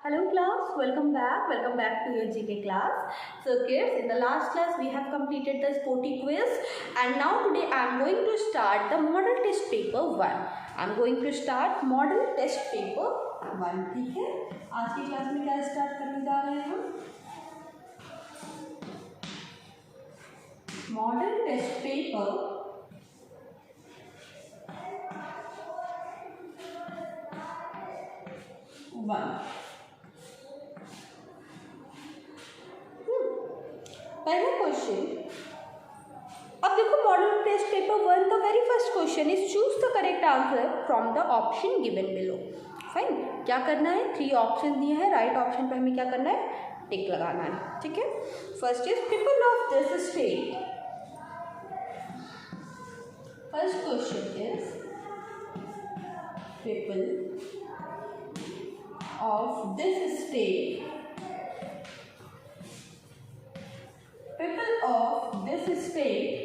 Hello class, welcome back to your GK class. So kids, in the last class we have completed the sporty quiz and now today I am going to start the model test paper 1. I am going to start model test paper 1. ठीक है, आज की class में क्या start करने जा रहे हैं हम? Model test paper 1. पहला क्वेश्चन, अब देखो model test paper 1 the very first question is choose the correct answer from the option given below. Fine, क्या करना है? 3 ऑप्शन दिए हैं, राइट ऑप्शन पे हमें क्या करना है? टिक लगाना है. ठीक है, first is people of this state. First question is people of this state. People of this state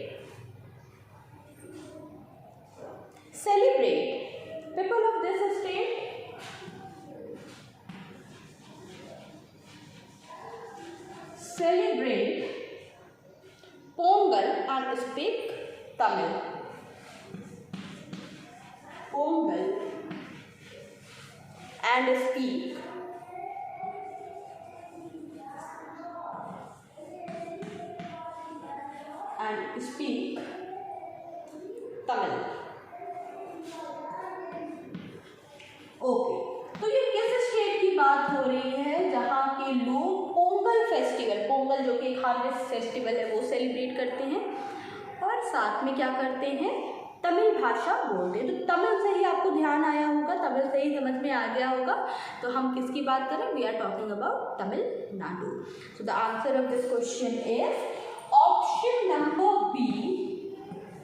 celebrate. People of this state celebrate Pongal and speak Tamil. Pongal and speak Tamil. Okay, तो ये किस state की बात हो रही है जहाँ के लोग पोंगल फेस्टिवल, पोंगल जो कि एक हार्वेस्ट फेस्टिवल है वो सेलिब्रेट करते हैं और साथ में क्या करते हैं? तमिल भाषा बोलते हैं. तो तमिल से ही आपको ध्यान आया होगा, तमिल से ही समझ में आ गया होगा. तो हम किसकी बात करें? We are talking about Tamil Nadu. So the answer of this question is option number B.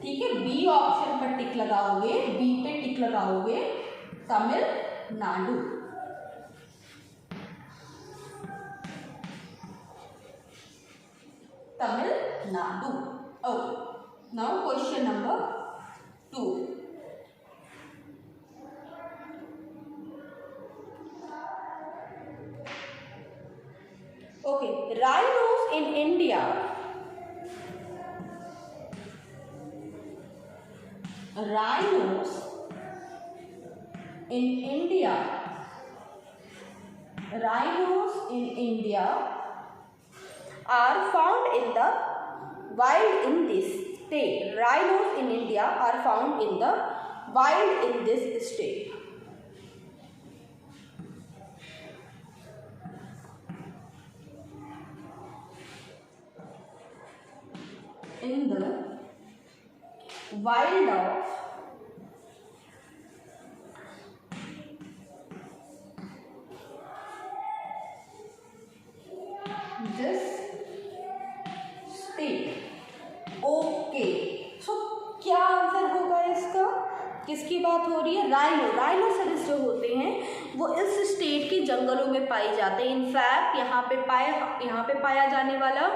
ठीक है, बी ऑप्शन पर टिक लगाओगे, बी पे टिक लगाओगे, Tamil Nadu. Tamil Nadu. Okay, now question number 2. Okay, rhinos in India. Rhinos in India. Rhinos in India are found in the wild in this state. Rhinos in India are found in the wild in this state. In the wild of this state. Okay, so क्या answer होगा इसका? किसकी बात हो रही है? Rhino. Rhinoceros जो होते हैं वो इस स्टेट के जंगलों में पाए जाते हैं. इनफैक्ट यहाँ पे पाया जाने वाला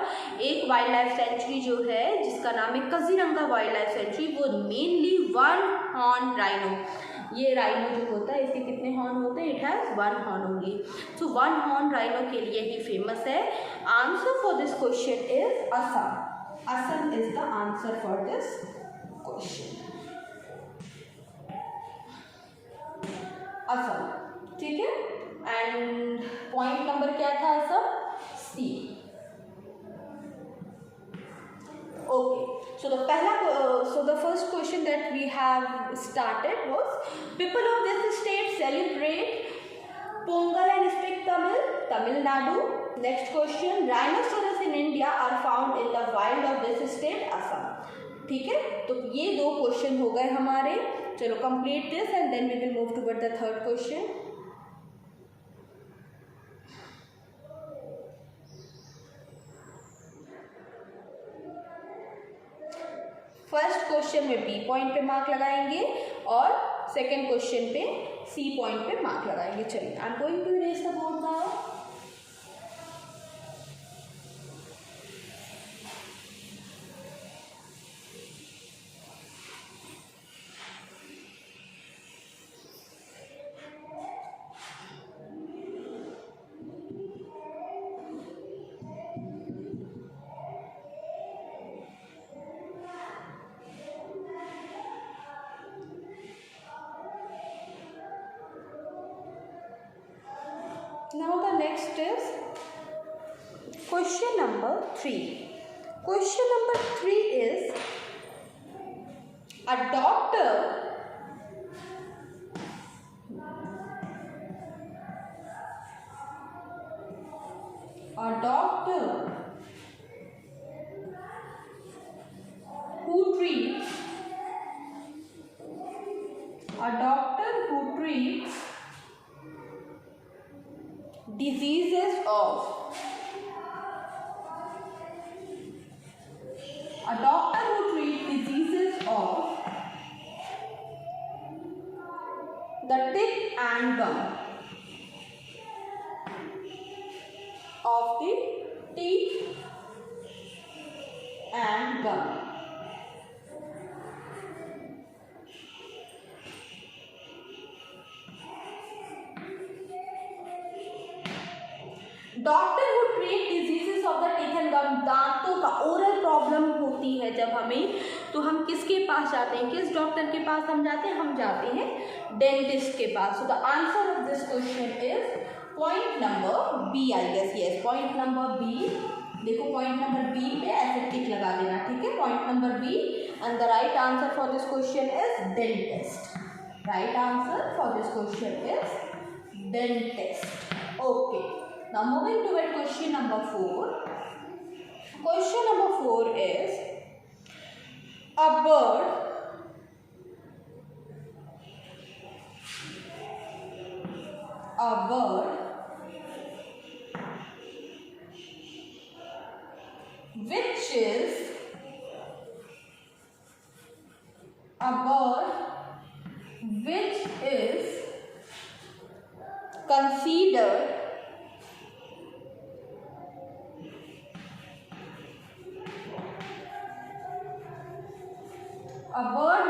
एक वाइल्ड लाइफ सेंचुरी जो है जिसका नाम है काजीरंगा वाइल्ड लाइफ सेंचुरी, वो मेनली 1 हॉर्न राइनो. ये राइनो जो होता है इसके कितने हॉर्न होते हैं? It has 1 horn only. So 1 horn rhino के लिए ही फेमस है. Answer for this question is Assam. Assam is the answer for this question. Assam. ठीक है, एंड पॉइंट नंबर क्या था? Assam C. Okay, so the first question that we have started was people of this state celebrate Pongal and speak Tamil. Tamil Nadu. Next question, rhinoceros in India are found in the wild of this state. Assam. ठीक है, तो ये 2 question हो गए हमारे. चलो complete this and then we will move toward the third question. First question में B point पे मार्क लगाएंगे और सेकंड क्वेश्चन पे सी पॉइंट पे मार्क लगाएंगे. चलिए, I am going to erase the board now. Now the next is question number 3. Question number 3 is a doctor who treats diseases of the teeth and gum doctor who treat diseases of the teeth and gum, दांतों का oral problem होती है जब हमें, तो हम किसके पास जाते हैं, किस डॉक्टर के पास हम जाते हैं, हम जाते हैं डेंटिस्ट के पास. So the answer of this question is point number B. I guess yes, point number B. देखो पॉइंट नंबर बी पे ऐसे टिक लगा देना, ठीक है. Point number B and the right answer for this question is dentist. Right answer for this question is dentist. Okay, now moving to question number 4. Question number 4 is a bird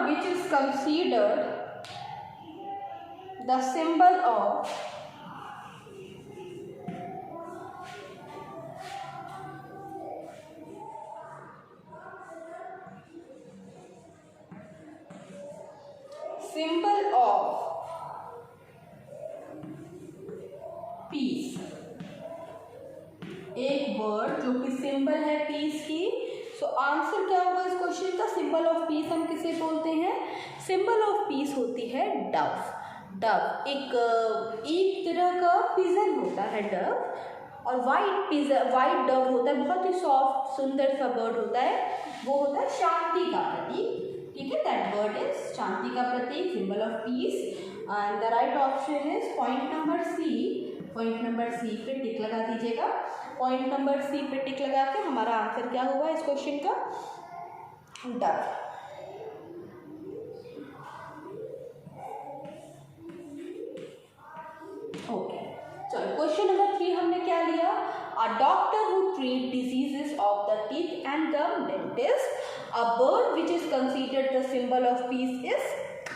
which is considered the symbol of peace. एक word जो कि symbol है piece की. So answer क्या होगा इस question का, symbol of piece हम किसे बोलते हैं, सिंबल ऑफ पीस होती है डव. डव एक तरह का पिजन होता है डव, और वाइट डव होता है, बहुत ही सॉफ्ट सुंदर सा बर्ड होता है, वो होता है शांति का प्रतीक. ठीक है, दैट बर्ड इज शांति का प्रतीक, symbol of peace. And the right option is point number C. Point number C पे टिक लगा दीजिएगा. पॉइंट नंबर सी पे टिक लगा के हमारा आंसर क्या होगा इस क्वेश्चन का, डव. ओके, चलो क्वेश्चन नंबर 3 हमने क्या लिया, a doctor who treat diseases of the teeth and gum, dentist. A bird which is considered the symbol of peace is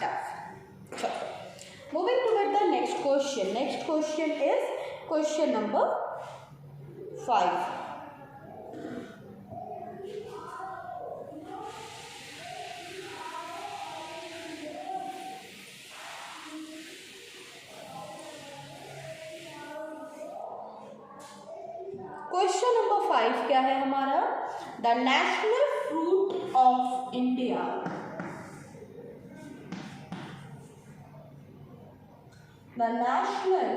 dove. चलो moving to the next question. Next question is question number 5. Question number 5 क्या है हमारा, the national fruit of India. The national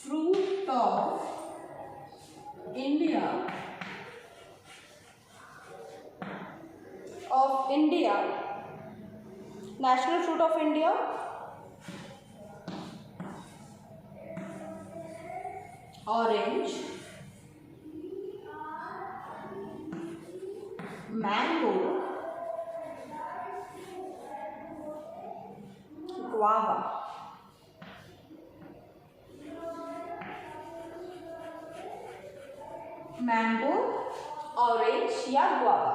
fruit of India national fruit of India, orange, mango, guava. Mango, orange या guava.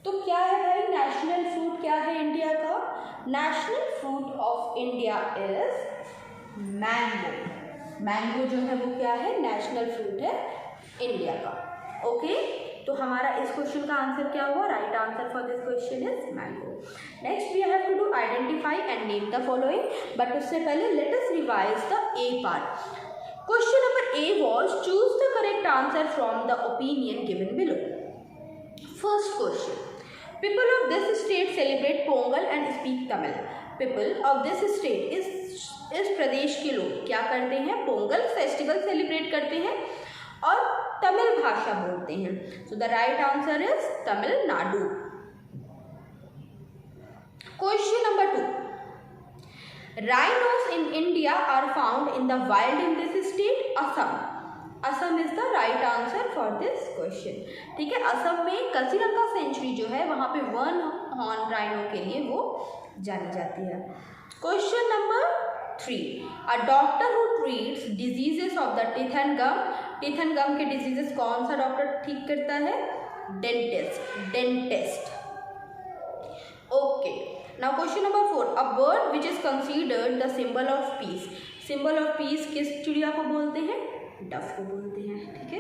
तो क्या है भाई, national fruit क्या है इंडिया का, national fruit of India is mango. Mango जो है वो क्या है, नेशनल फ्रूट है इंडिया का. ओके, तो हमारा इस क्वेश्चन का आंसर क्या हुआ? Right answer for this question is mango. Next we have to do identify and name the following, but उससे पहले let us revise the A part. Question number A was choose the correct answer from the opinion given below. First question, people of this state celebrate Pongal and speak Tamil. people of this state, इस प्रदेश के लोग क्या करते हैं? Pongal festival celebrate करते हैं और तमिल भाषा बोलते हैं। So the right answer is Tamil Nadu. Question number 2, rhinos in India are found in the wild in this state, Assam। Assam is the right answer for this question. ठीक है, असम में काजीरंगा सेंचुरी जो है वहाँ पे वन हॉर्न राइनो के लिए वो जानी जाती है। Question number 3, a doctor who treats diseases of the teeth and gum. Teeth and gum के डिजीजेस कौन सा डॉक्टर ठीक करता है? Dentist. Okay, now question number 4, a bird which is considered the symbol of peace. Symbol of peace किस चिड़िया को बोलते हैं? डफ को बोलते हैं। ठीक है,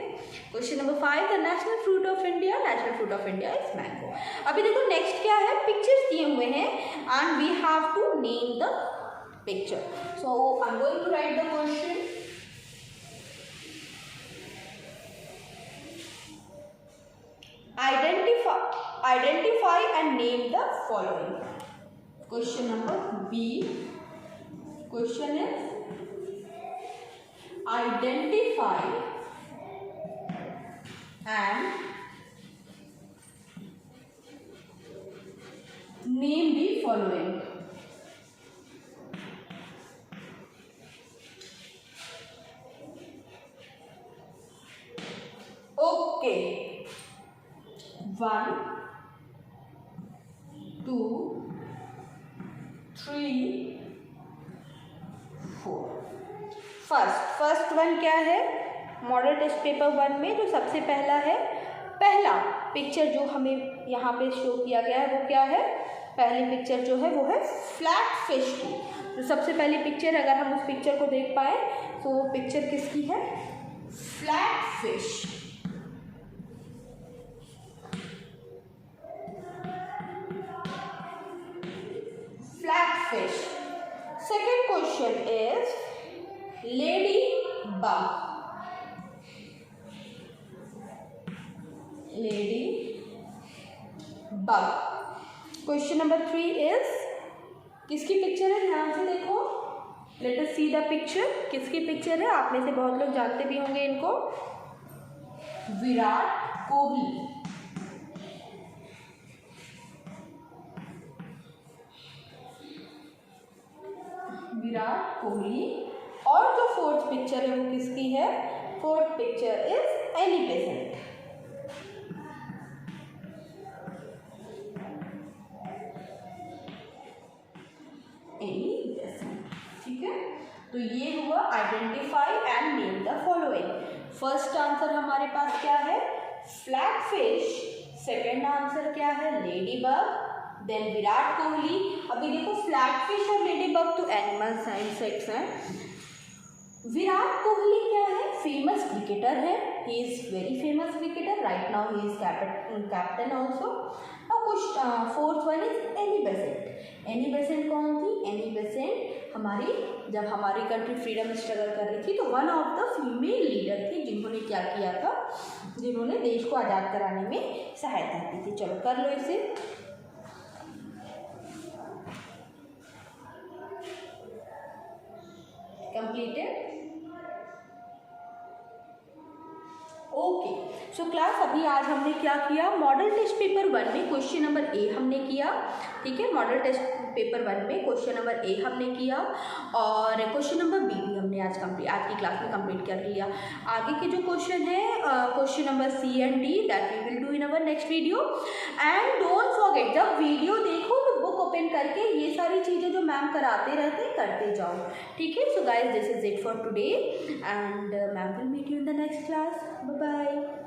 question number 5, the national fruit of India. National fruit of India is mango. अभी देखो नेक्स्ट क्या है, पिक्चर्स दिए हुए हैं and we have to name the picture. So I am going to write the question. Identify and name the following. Question number B. Question is identify and name the following. Okay. 1, 2, 3, 4। First one क्या है? Model test paper 1 में जो सबसे पहला है, पहला picture जो हमें यहाँ पे शो किया गया है वो क्या है? पहली पिक्चर जो है वो है फ्लैट फिश की। तो सबसे पहली पिक्चर, अगर हम उस पिक्चर को देख पाए तो वो पिक्चर किसकी है? Flat fish. Flat fish. Second question is ladybug। Question number 3 is, किसकी पिक्चर है? ध्यान से देखो, let us see the picture. किसकी पिक्चर है? आप में से बहुत लोग जानते भी होंगे इनको, विराट कोहली। विराट कोहली। और जो फोर्थ पिक्चर है वो किसकी है? Fourth picture is Annie Besant. ठीक है, तो ये हुआ identify and name the following. First answer हमारे पास क्या है? Flat fish. सेकेंड आंसर क्या है? Ladybug, then Virat Kohli. अभी देखो फ्लैट फिश और लेडीबग तो एनिमल्स हैं, इंसेक्ट्स हैं। विराट कोहली क्या है? फेमस क्रिकेटर है, he is very famous cricketer, right now he is captain also. Now fourth one is Annie Besant. Annie Besant कौन थी? एनी बेसेंट जब हमारी कंट्री फ्रीडम स्ट्रगल कर रही थी तो one of the female leader थी जिन्होंने क्या किया था? जिन्होंने देश को आज़ाद कराने में सहायता की थी। चलो कर लो इसे। कंप्लीटेड। ओके, सो क्लास अभी आज हमने क्या किया? मॉडल टेस्ट पेपर 1 में क्वेश्चन नंबर ए हमने किया। ठीक है, मॉडल टेस्ट पेपर 1 में क्वेश्चन नंबर ए हमने किया और क्वेश्चन नंबर बी भी हमने आज की क्लास में कंप्लीट कर लिया। आगे के जो क्वेश्चन है question number C and D, that we will do in our next video. And don't forget, जब वीडियो देखो तो बुक ओपन करके ये सारी चीज़ें जो मैम कराते रहते हैं करते जाओ। ठीक है, so guys this is it for today and ma'am will meet you in the next class. Bye bye.